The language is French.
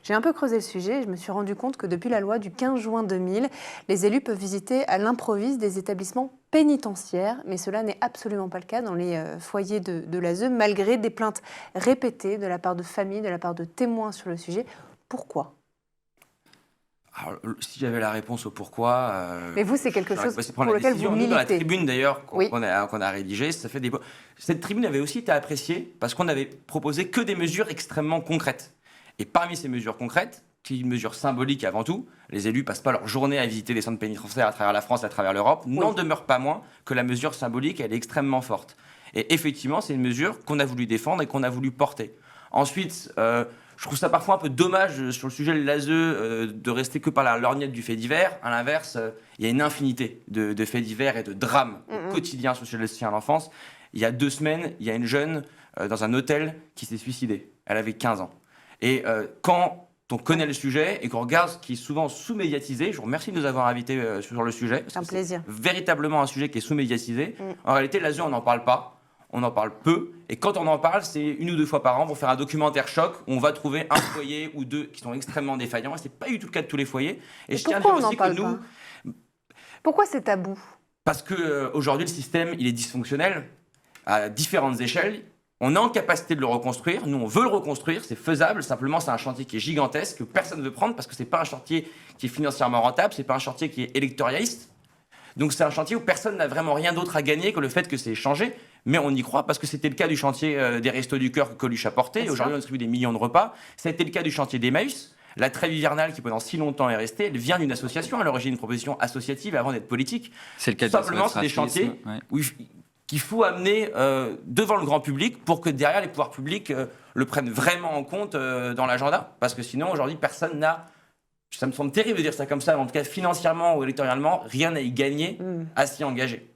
J'ai un peu creusé le sujet et je me suis rendu compte que depuis la loi du 15 juin 2000, les élus peuvent visiter à l'improviste des établissements pénitentiaires, mais cela n'est absolument pas le cas dans les foyers de l'ASE, malgré des plaintes répétées de la part de familles, de la part de témoins sur le sujet. Pourquoi ? Alors, si j'avais la réponse au pourquoi... Mais vous, c'est quelque chose pour lequel vous militez. Nous, dans la tribune, d'ailleurs, Oui. qu'on a rédigée, ça fait cette tribune avait aussi été appréciée parce qu'on avait proposé que des mesures extrêmement concrètes. Et parmi ces mesures concrètes, qui est une mesure symbolique avant tout, les élus passent pas leur journée à visiter les centres pénitentiaires à travers la France, à travers l'Europe, n'en demeure pas moins que la mesure symbolique, elle est extrêmement forte. Et effectivement, c'est une mesure qu'on a voulu défendre et qu'on a voulu porter. Ensuite... je trouve ça parfois un peu dommage sur le sujet de l'ASE de rester que par la lorgnette du fait divers. À l'inverse, il y a une infinité de faits divers et de drames quotidiens sur le soutien à l'enfance. Il y a 2 semaines, il y a une jeune dans un hôtel qui s'est suicidée. Elle avait 15 ans. Et quand on connaît le sujet et qu'on regarde ce qui est souvent sous-médiatisé, je vous remercie de nous avoir invités sur le sujet. C'est un plaisir. C'est véritablement un sujet qui est sous-médiatisé. En réalité, l'ASE, on n'en parle pas. On en parle peu, et quand on en parle, c'est 1 ou 2 fois par an pour faire un documentaire choc où on va trouver un foyer ou 2 qui sont extrêmement défaillants, et c'est pas du tout le cas de tous les foyers. Et je tiens à dire aussi que nous... Pourquoi c'est tabou ? Parce qu'aujourd'hui, le système, il est dysfonctionnel à différentes échelles. On est en capacité de le reconstruire, nous on veut le reconstruire, c'est faisable, simplement c'est un chantier qui est gigantesque, que personne ne veut prendre, parce que c'est pas un chantier qui est financièrement rentable, c'est pas un chantier qui est électoraliste. Donc c'est un chantier où personne n'a vraiment rien d'autre à gagner que le fait que c'est changé. Mais on y croit parce que c'était le cas du chantier des Restos du Cœur que Coluche a porté. Aujourd'hui, on distribue des millions de repas. Ça a été le cas du chantier d'Emmaüs. La trêve hivernale qui pendant si longtemps est restée, elle vient d'une association. À l'origine, une proposition associative avant d'être politique. C'est le cas simplement, c'est des chantiers qu'il faut amener devant le grand public pour que derrière les pouvoirs publics le prennent vraiment en compte dans l'agenda. Parce que sinon, aujourd'hui, personne n'a... Ça me semble terrible de dire ça comme ça, mais en tout cas financièrement ou électoralement, rien n'a y gagné à s'y engager.